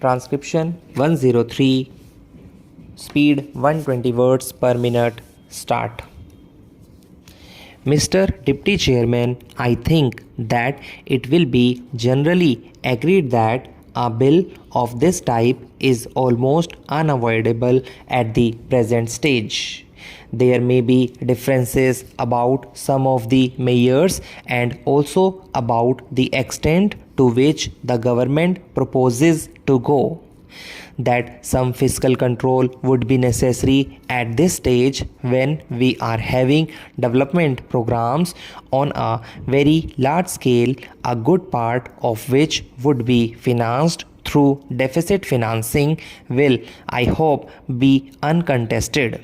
Transcription 103, speed 120 words per minute, start. Mr. Deputy Chairman, I think that it will be generally agreed that a bill of this type is almost unavoidable at the present stage. There may be differences about some of the measures and also about the extent to which the government proposes to go. That some fiscal control would be necessary at this stage when we are having development programs on a very large scale, a good part of which would be financed through deficit financing will, I hope, be uncontested.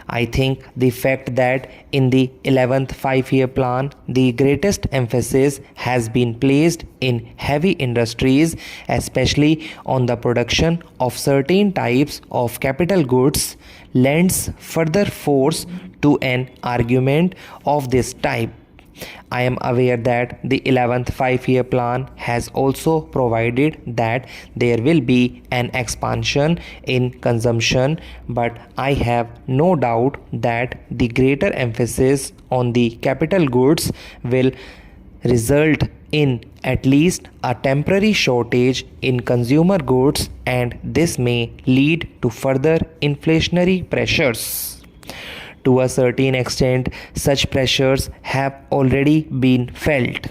I think the fact that in the 11th 5-year plan, the greatest emphasis has been placed in heavy industries, especially on the production of certain types of capital goods, lends further force to an argument of this type. I am aware that the 11th 5-year plan has also provided that there will be an expansion in consumption, but I have no doubt that the greater emphasis on the capital goods will result in at least a temporary shortage in consumer goods, and this may lead to further inflationary pressures. To a certain extent, such pressures have already been felt.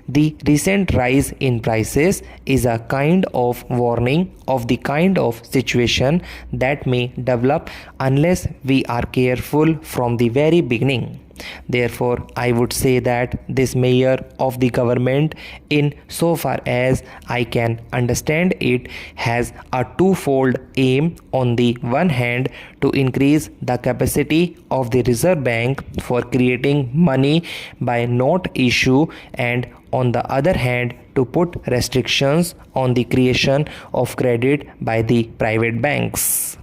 The recent rise in prices is a kind of warning of the kind of situation that may develop unless we are careful from the very beginning. Therefore, I would say that this measure of the government, in so far as I can understand it, has a twofold aim. On the one hand, to increase the capacity of the Reserve Bank for creating money by note issue, and on the other hand, to put restrictions on the creation of credit by the private banks.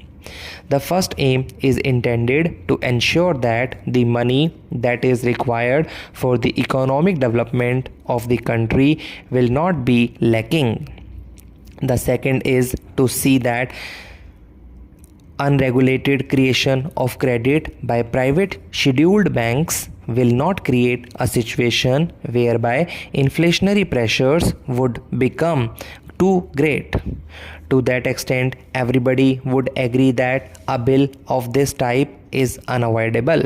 The first aim is intended to ensure that the money that is required for the economic development of the country will not be lacking. The second is to see that unregulated creation of credit by private scheduled banks will not create a situation whereby inflationary pressures would become too great. To that extent, everybody would agree that a bill of this type is unavoidable.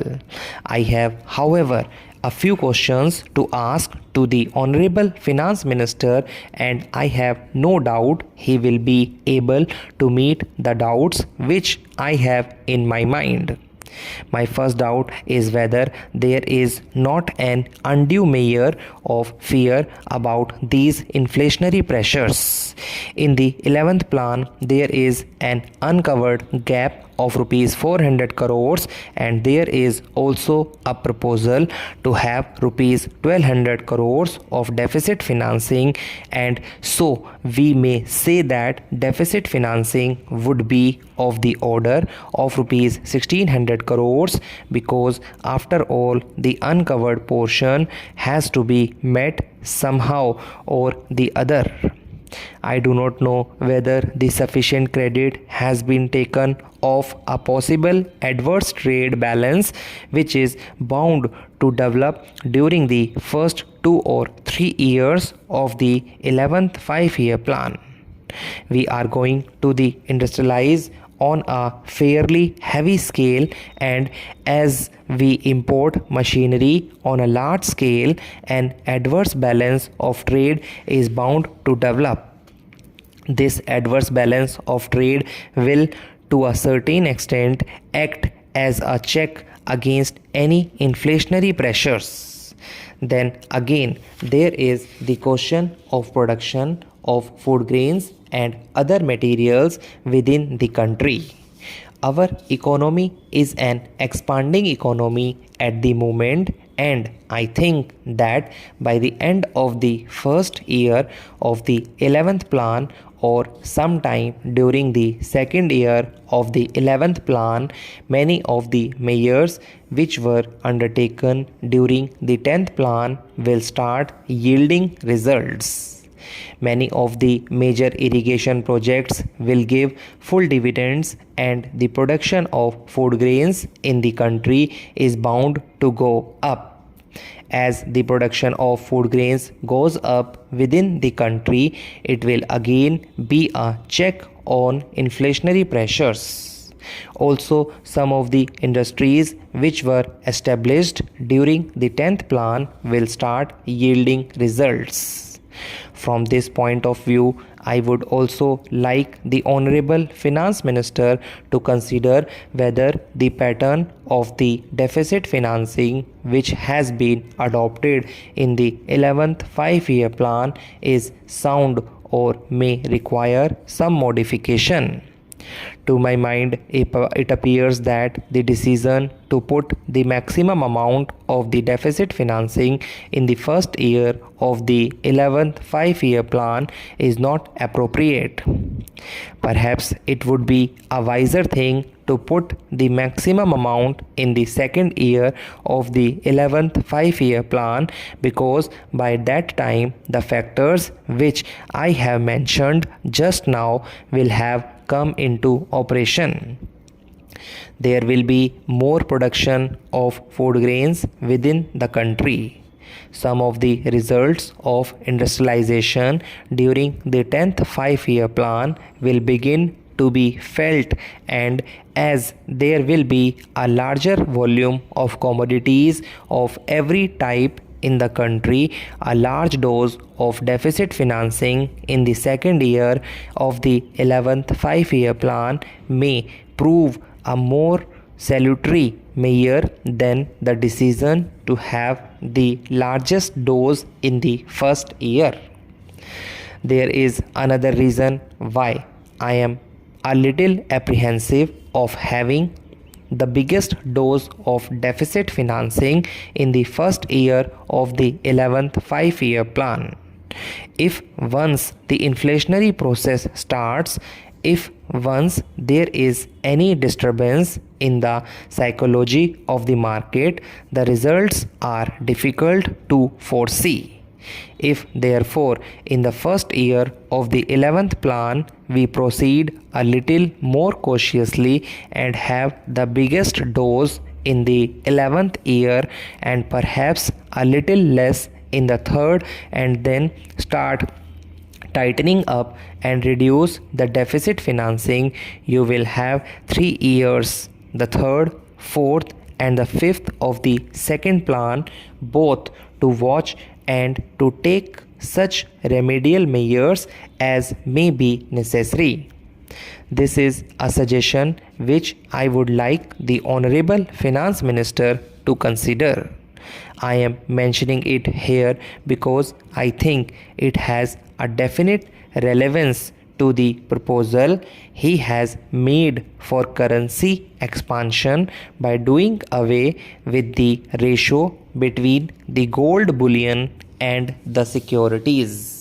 I have, however, a few questions to ask to the Honorable Finance Minister, and I have no doubt he will be able to meet the doubts which I have in my mind. My first doubt is whether there is not an undue measure of fear about these inflationary pressures. In the 11th plan, there is an uncovered gap of rupees 400 crores, and there is also a proposal to have rupees 1200 crores of deficit financing, and so we may say that deficit financing would be of the order of rupees 1600 crores, because after all the uncovered portion has to be met somehow or the other. I do not know whether the sufficient credit has been taken of a possible adverse trade balance which is bound to develop during the first 2 or 3 years of the 11th 5-year plan. We are going to the industrialize on a fairly heavy scale, and as we import machinery on a large scale, an adverse balance of trade is bound to develop. This adverse balance of trade will, to a certain extent, act as a check against any inflationary pressures. Then again, there is the question of production of food grains and other materials within the country. Our economy is an expanding economy at the moment, and I think that by the end of the first year of the 11th plan, or sometime during the second year of the 11th plan, many of the measures which were undertaken during the 10th plan will start yielding results. Many of the major irrigation projects will give full dividends, and the production of food grains in the country is bound to go up. As the production of food grains goes up within the country, it will again be a check on inflationary pressures. Also, some of the industries which were established during the 10th plan will start yielding results. From this point of view, I would also like the Honorable Finance Minister to consider whether the pattern of the deficit financing which has been adopted in the 11th 5-year plan is sound or may require some modification. To my mind, it appears that the decision to put the maximum amount of the deficit financing in the first year of the 11th 5-year plan is not appropriate. Perhaps it would be a wiser thing to put the maximum amount in the second year of the 11th 5-year plan, because by that time the factors which I have mentioned just now will have come into operation. There will be more production of food grains within the country. Some of the results of industrialization during the 10th 5-year plan will begin to be felt, and as there will be a larger volume of commodities of every type in the country, a large dose of deficit financing in the second year of the 11th 5-year plan may prove a more salutary measure than the decision to have the largest dose in the first year. There is another reason why I am a little apprehensive of having the biggest dose of deficit financing in the first year of the 11th 5-year plan. If once the inflationary process starts, if once there is any disturbance in the psychology of the market, the results are difficult to foresee. If therefore in the first year of the 11th plan we proceed a little more cautiously and have the biggest dose in the 11th year and perhaps a little less in the third, and then start tightening up and reduce the deficit financing, you will have 3 years, the third, fourth and the fifth of the second plan, both to watch and to take such remedial measures as may be necessary. This is a suggestion which I would like the Honorable Finance Minister to consider. I am mentioning it here because I think it has a definite relevance to the proposal he has made for currency expansion by doing away with the ratio between the gold bullion and the securities.